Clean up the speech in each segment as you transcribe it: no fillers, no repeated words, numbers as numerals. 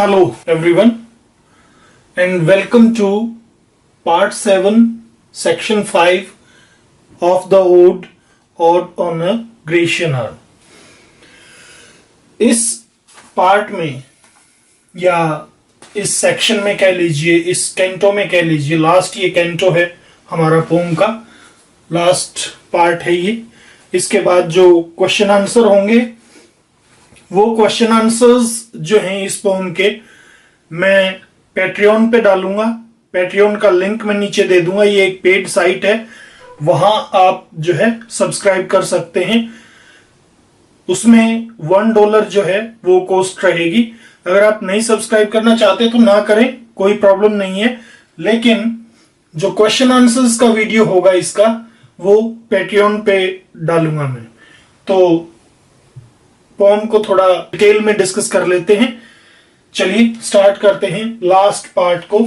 Hello everyone and welcome to part 7 section 5 of the Ode on a Grecian Urn। इस part में या इस section में कह लीजिए, इस कैंटो में कह लीजिए, लास्ट ये कैंटो है हमारा पोम का, लास्ट पार्ट है ये। इसके बाद जो क्वेश्चन आंसर होंगे वो क्वेश्चन आंसर्स जो हैं इस पोम के मैं पैट्रियन पे डालूंगा। पैट्रियन का लिंक मैं नीचे दे दूंगा। ये एक पेड साइट है, वहां आप जो है सब्सक्राइब कर सकते हैं। उसमें $1 जो है वो कॉस्ट रहेगी। अगर आप नहीं सब्सक्राइब करना चाहते तो ना करें, कोई प्रॉब्लम नहीं है। लेकिन जो क्वेश्चन आंसर्स का वीडियो होगा इसका वो पैट्रियन पे डालूंगा मैं। तो पोम को थोड़ा डिटेल में डिस्कस कर लेते हैं। चलिए स्टार्ट करते हैं लास्ट पार्ट को।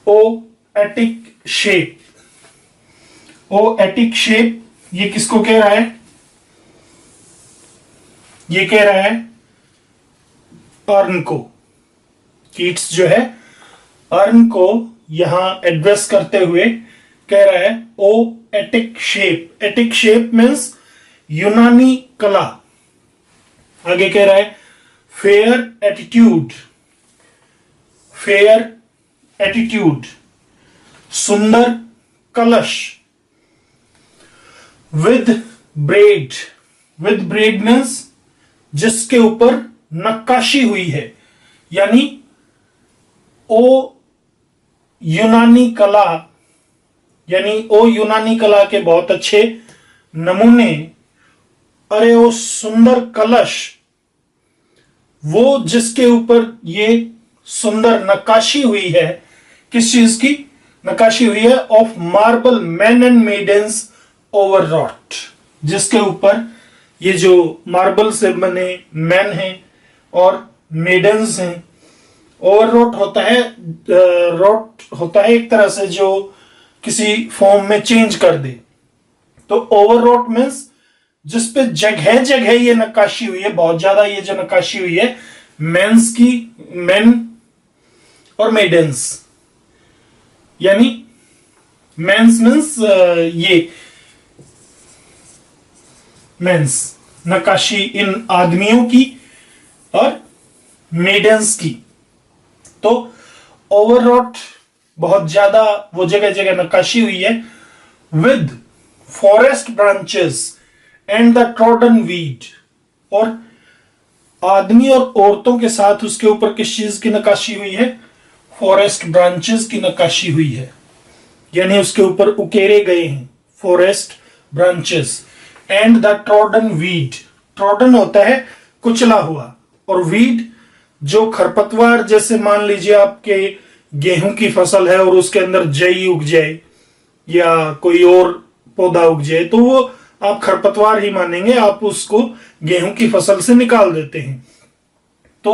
ओएटिक शेप। ओएटिक शेप ये किसको कह रहा है? ये कह रहा है अर्न को। कीट्स जो है अर्न को यहां एड्रेस करते हुए कह रहा है ओएटिक शेप। एटिक शेप मीन्स यूनानी कला। आगे कह रहा है फेयर एटीट्यूड। फेयर एटीट्यूड, सुंदर कलश। With bread. With bread means जिसके ऊपर नक्काशी हुई है, यानी ओ यूनानी कला, यानी ओ यूनानी कला के बहुत अच्छे नमूने। अरे वो सुंदर कलश, वो जिसके ऊपर ये सुंदर नक्काशी हुई है। किस चीज की नक्काशी हुई है? Of marble man and maidens overwrought. जिसके ऊपर ये जो मार्बल से बने मैन हैं और मेडन्स हैं। ओवररॉट होता है, रॉट होता है एक तरह से जो किसी फॉर्म में चेंज कर दे। तो ओवररॉट मीन्स जिसपे जगह जगह ये नक्काशी हुई है, बहुत ज्यादा ये जो नक्काशी हुई है मेंस की, मेन और मेडन्स, यानी मेंस मीन्स ये मेंस नक्काशी इन आदमियों की और मेडन्स की। तो ओवररॉट बहुत ज्यादा वो जगह जगह नक्काशी हुई है। With forest branches and the trodden weed. और आदमी और औरतों के साथ उसके ऊपर किस चीज की नक्काशी हुई है? फॉरेस्ट ब्रांचेस की नक्काशी हुई है, यानी उसके ऊपर उकेरे गए हैं forest branches. And the trodden weed. Trodden होता है कुचला हुआ, और वीड जो खरपतवार, जैसे मान लीजिए आपके गेहूं की फसल है और उसके अंदर जई उग जाए या कोई और पौधा उग जाए तो वो आप खरपतवार ही मानेंगे, आप उसको गेहूं की फसल से निकाल देते हैं। तो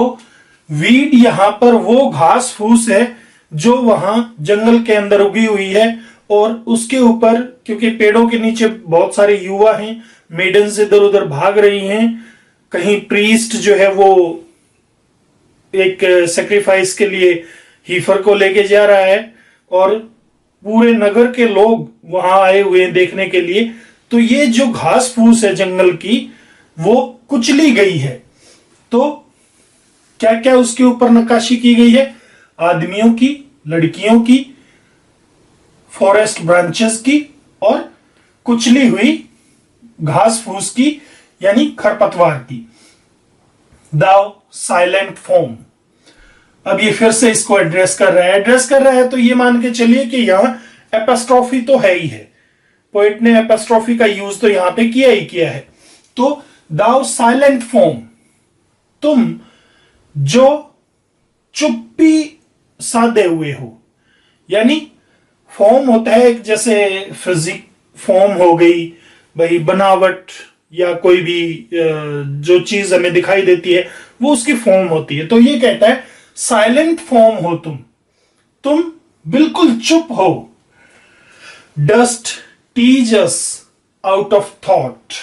वीड यहां पर वो घास फूस है जो वहां जंगल के अंदर उगी हुई है, और उसके ऊपर क्योंकि पेड़ों के नीचे बहुत सारे युवा हैं, मेडन्स इधर उधर भाग रही हैं। कहीं प्रीस्ट जो है वो एक सेक्रीफाइस के लिए हीफर को लेके जा रहा है, और पूरे नगर के लोग वहां आए हुए हैं देखने के लिए। तो ये जो घास फूस है जंगल की वो कुचली गई है। तो क्या क्या उसके ऊपर नक्काशी की गई है? आदमियों की, लड़कियों की, फॉरेस्ट ब्रांचेस की और कुचली हुई घास फूस की, यानी खरपतवार की। दाउ साइलेंट फॉर्म। अब ये फिर से इसको एड्रेस कर रहा है। एड्रेस कर रहा है तो ये मान के चलिए कि यहां एपोस्ट्रोफी तो है ही है। पोएट ने एपोस्ट्रोफी का यूज तो यहां पे किया ही किया है। तो दाउ साइलेंट फॉर्म, तुम जो चुप्पी साधे हुए हो। यानी फॉर्म होता है जैसे फिजिक फॉर्म हो गई भाई, बनावट या कोई भी जो चीज हमें दिखाई देती है वो उसकी फॉर्म होती है। तो ये कहता है साइलेंट फॉर्म हो तुम बिल्कुल चुप हो। Dust tease us out of thought.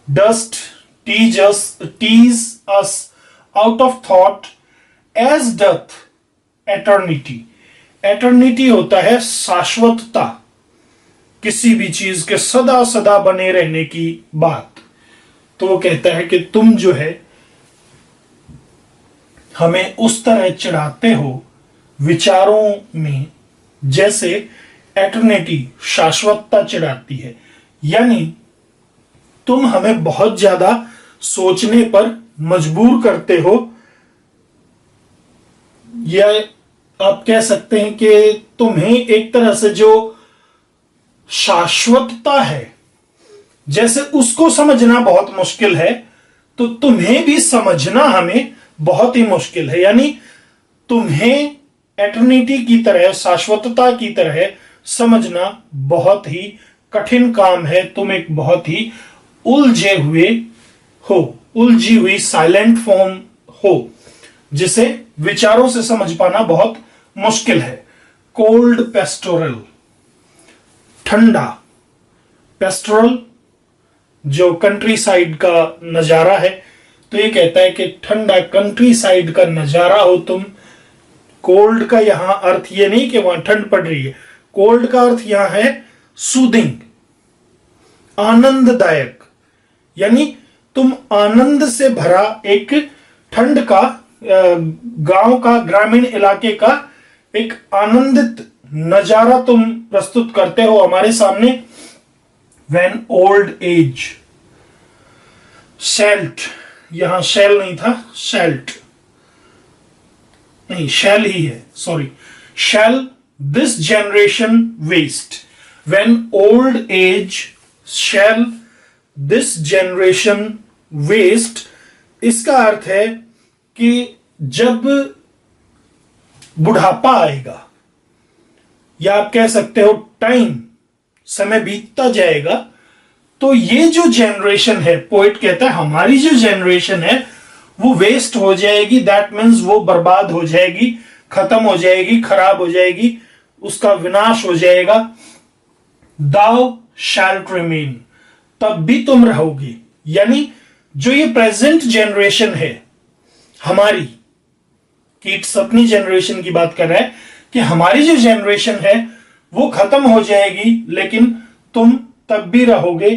Dust tease us out of thought as doth eternity. Eternity होता है शाश्वतता, किसी भी चीज के सदा सदा बने रहने की बात। तो वो कहता है कि तुम जो है हमें उस तरह चिढ़ाते हो विचारों में जैसे एटर्निटी शाश्वतता चिढ़ाती है, यानी तुम हमें बहुत ज्यादा सोचने पर मजबूर करते हो, या आप कह सकते हैं कि तुम्हें एक तरह से जो शाश्वतता है जैसे उसको समझना बहुत मुश्किल है, तो तुम्हें भी समझना हमें बहुत ही मुश्किल है। यानी तुम्हें एटर्निटी की तरह, शाश्वतता की तरह समझना बहुत ही कठिन काम है। तुम एक बहुत ही उलझे हुए हो, उलझी हुई साइलेंट फॉर्म हो, जिसे विचारों से समझ पाना बहुत मुश्किल है। कोल्ड पेस्टोरल, ठंडा। पेस्टोरल जो कंट्री साइड का नजारा है, तो ये कहता है कि ठंडा कंट्री साइड का नजारा हो तुम। कोल्ड का यहां अर्थ ये नहीं कि वहां ठंड पड़ रही है, कोल्ड का अर्थ यहां है सूदिंग, आनंददायक। यानी तुम आनंद से भरा एक ठंड का, गांव का, ग्रामीण इलाके का एक आनंदित नजारा तुम प्रस्तुत करते हो हमारे सामने। When old age, शेल्ट, यहां शेल नहीं था, शेल्ट नहीं, शेल ही है, sorry, shall this generation waste. When old age shall this generation waste, इसका अर्थ है कि जब बुढ़ापा आएगा, या आप कह सकते हो टाइम, समय बीतता जाएगा, तो ये जो जनरेशन है, पोएट कहता है हमारी जो जनरेशन है वो वेस्ट हो जाएगी। दैट मीन्स वो बर्बाद हो जाएगी, खत्म हो जाएगी, खराब हो जाएगी, उसका विनाश हो जाएगा। दाउ शैल्ट रिमेन, तब भी तुम रहोगे। यानी जो ये प्रेजेंट जनरेशन है हमारी, किड्स अपनी जनरेशन की बात कर रहा है कि हमारी जो जनरेशन है वो खत्म हो जाएगी, लेकिन तुम तब भी रहोगे।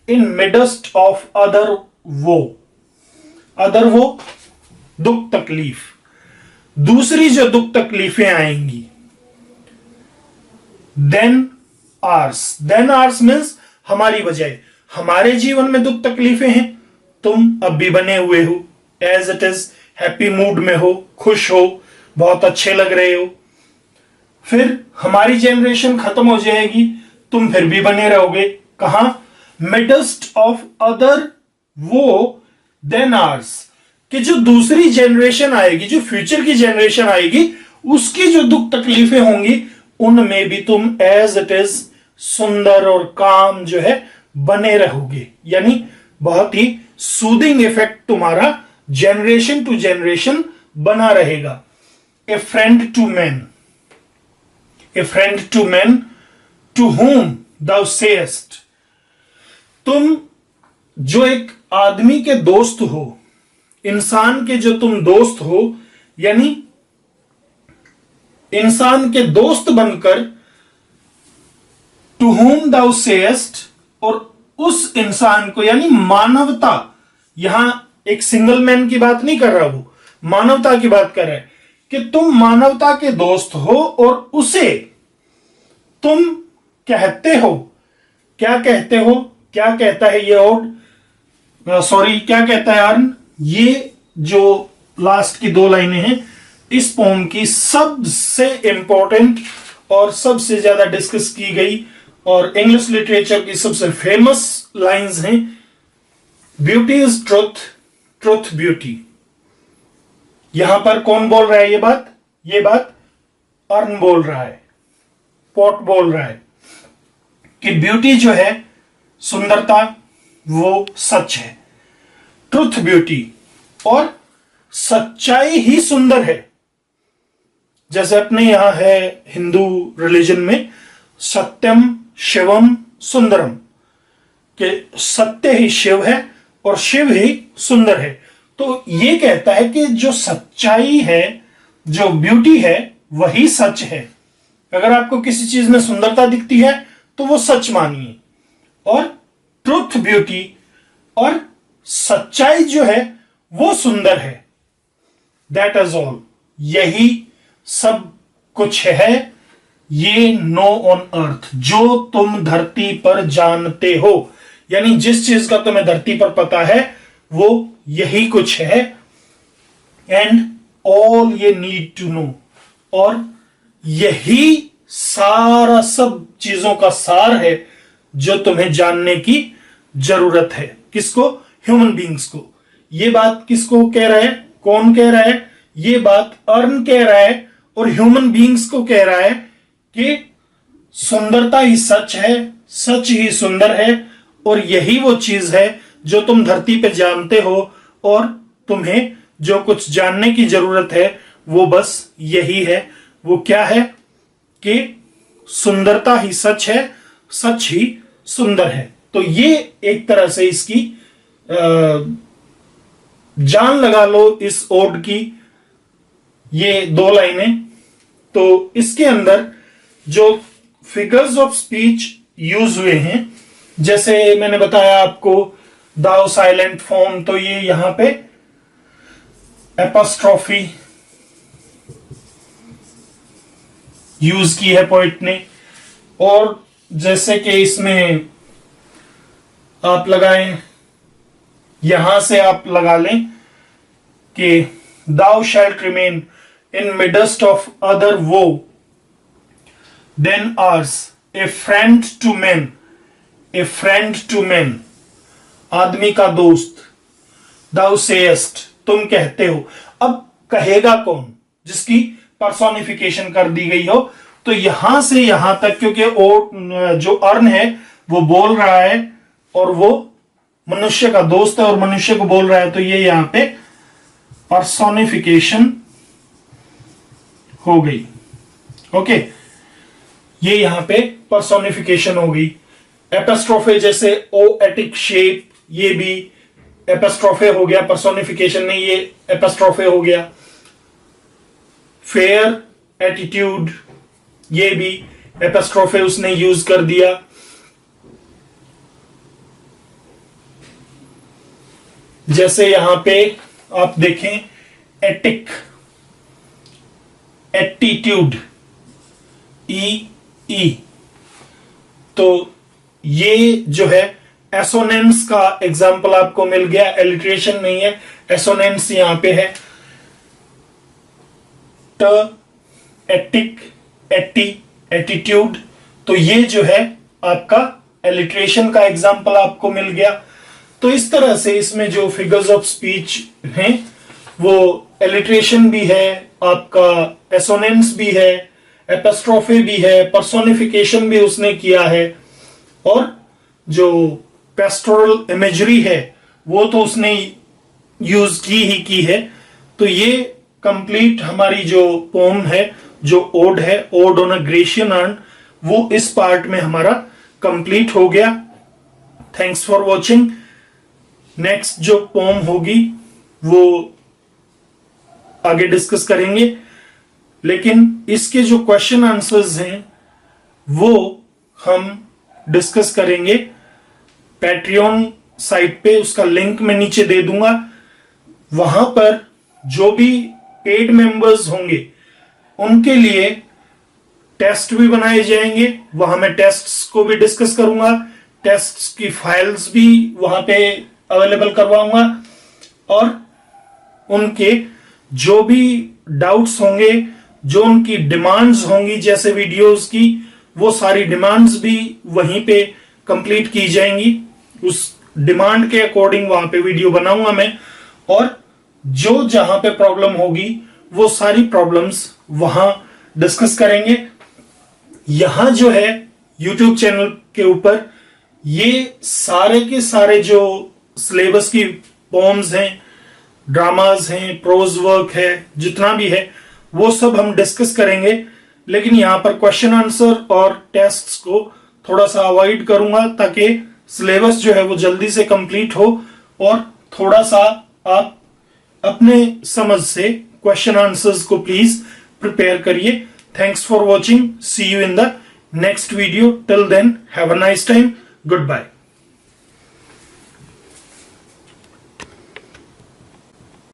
इन मिडस्ट ऑफ अदर वो, अदर वो दुख तकलीफ, दूसरी जो दुख तकलीफें आएंगी। देन आर्स मीन्स हमारी वजह, हमारे जीवन में दुख तकलीफें हैं, तुम अब भी बने हुए हो, as it is, happy mood में हो, खुश हो, बहुत अच्छे लग रहे हो। फिर हमारी जनरेशन खत्म हो जाएगी, तुम फिर भी बने रहोगे। कहां? Midst of other woe than hours, कि जो दूसरी जनरेशन आएगी, जो फ्यूचर की जनरेशन आएगी, उसकी जो दुख तकलीफें होंगी उनमें भी तुम एज इट इज सुंदर और काम जो है बने रहोगे। यानी बहुत ही सूदिंग इफेक्ट तुम्हारा जनरेशन टू जनरेशन बना रहेगा। A friend to man, a friend to man to whom thou sayest, तुम जो एक आदमी के दोस्त हो, इंसान के जो तुम दोस्त हो, यानी इंसान के दोस्त बनकर टू whom thou sayest, और उस इंसान को, यानी मानवता, यहां एक सिंगल मैन की बात नहीं कर रहा, वो मानवता की बात कर रहा है कि तुम मानवता के दोस्त हो और उसे तुम कहते हो, क्या कहते हो, क्या कहता है ये और सॉरी क्या कहता है अर्न, ये जो लास्ट की दो लाइनें हैं इस पोम की सबसे इंपॉर्टेंट और सबसे ज्यादा डिस्कस की गई और इंग्लिश लिटरेचर की सबसे फेमस लाइंस हैं। Beauty is truth, truth beauty. यहां पर कौन बोल रहा है ये बात अर्न बोल रहा है, पॉट बोल रहा है कि ब्यूटी जो है, सुंदरता, वो सच है, ट्रुथ ब्यूटी, और सच्चाई ही सुंदर है। जैसे अपने यहां है हिंदू रिलीजन में सत्यम शिवम सुंदरम, कि सत्य ही शिव है और शिव ही सुंदर है। तो ये कहता है कि जो सच्चाई है, जो ब्यूटी है, वही सच है। अगर आपको किसी चीज में सुंदरता दिखती है तो वो सच मानिए, और ट्रुथ, ब्यूटी और सच्चाई जो है वो सुंदर है। दैट इज ऑल, यही सब कुछ है। ये नो ऑन अर्थ, जो तुम धरती पर जानते हो, यानी जिस चीज का तुम्हें धरती पर पता है वो यही कुछ है। एंड ऑल ये नीड टू नो, और यही सारा सब चीजों का सार है जो तुम्हें जानने की जरूरत है। किसको? ह्यूमन बींग्स को। ये बात किसको कह रहा है? कौन कह रहा है? ये बात अर्न कह रहा है, और ह्यूमन बींग्स को कह रहा है कि सुंदरता ही सच है, सच ही सुंदर है, और यही वो चीज है जो तुम धरती पे जानते हो, और तुम्हें जो कुछ जानने की जरूरत है वो बस यही है। वो क्या है? कि सुंदरता ही सच है, सच ही सुंदर है। तो ये एक तरह से इसकी जान लगा लो इस ओड की, ये 2 लाइनें। तो इसके अंदर जो फिगर्स ऑफ स्पीच यूज हुए हैं, जैसे मैंने बताया आपको दाओ साइलेंट फॉर्म, तो ये यहां पे एपोस्ट्रोफी यूज की है पोइट ने। और जैसे कि इसमें आप लगाएं, यहां से आप लगा लें कि thou shalt remain in midst of other woe than ours, a friend to man, a friend to man, आदमी का दोस्त। दाउ सेयस्ट, तुम कहते हो। अब कहेगा कौन? जिसकी पर्सोनिफिकेशन कर दी गई हो। तो यहां से यहां तक, क्योंकि जो अर्न है वो बोल रहा है, और वो मनुष्य का दोस्त है और मनुष्य को बोल रहा है, तो ये यहां पे पर्सोनिफिकेशन हो गई। ओके, ये यहां पे पर्सोनिफिकेशन हो गई। एपिस्ट्रोफे जैसे ओएटिक शेप, ये भी एपिस्ट्रोफे हो गया, पर्सोनिफिकेशन नहीं, ये एपिस्ट्रोफे हो गया। फेयर एटीट्यूड, ये भी एपिस्ट्रोफे उसने यूज कर दिया। जैसे यहां पे आप देखें एटिक, एटीट्यूड, ई, तो ये जो है एसोनेंस का एग्जाम्पल आपको मिल गया। एलिट्रेशन नहीं है, एसोनेंस यहां पे है। ट, एटिक, एटी, एटीट्यूड, तो ये जो है आपका एलिट्रेशन का एग्जाम्पल आपको मिल गया। तो इस तरह से इसमें जो फिगर्स ऑफ स्पीच हैं वो एलिट्रेशन भी है, आपका एसोनेंस भी है, एपिस्ट्रोफे भी है, पर्सोनिफिकेशन भी उसने किया है, और जो पेस्टोरल इमेजरी है वो तो उसने यूज की है। तो ये कंप्लीट हमारी जो पोम है, जो ओड है, odd on a Grecian earn, वो इस पार्ट में हमारा कंप्लीट हो गया। Thanks for watching. नेक्स्ट जो पोम होगी वो आगे डिस्कस करेंगे, लेकिन इसके जो क्वेश्चन आंसर्स हैं वो हम डिस्कस करेंगे पैट्रियन साइट पे। उसका लिंक मैं नीचे दे दूंगा। वहां पर जो भी पेड मेंबर्स होंगे उनके लिए टेस्ट भी बनाए जाएंगे। वहां मैं टेस्ट्स को भी डिस्कस करूंगा, टेस्ट्स की फाइल्स भी वहां पे अवेलेबल करवाऊंगा, और उनके जो भी डाउट्स होंगे, जो उनकी डिमांड्स होंगी जैसे वीडियोस की, वो सारी डिमांड्स भी वहीं पे कंप्लीट की जाएंगी। उस डिमांड के अकॉर्डिंग वहां पे वीडियो बनाऊंगा मैं, और जो जहां पे प्रॉब्लम होगी वो सारी प्रॉब्लम्स वहां डिस्कस करेंगे। यहां जो है YouTube चैनल के ऊपर ये सारे के सारे जो सिलेबस की पोम्स हैं, ड्रामाज हैं, प्रोज वर्क है, जितना भी है वो सब हम डिस्कस करेंगे। लेकिन यहां पर क्वेश्चन आंसर और टेस्ट्स को थोड़ा सा अवॉइड करूंगा ताकि सिलेबस जो है वो जल्दी से कंप्लीट हो, और थोड़ा सा आप अपने समझ से क्वेश्चन आंसर्स को प्लीज प्रिपेयर करिए। Thanks for watching, see you in the next video, till then have a nice time, good bye.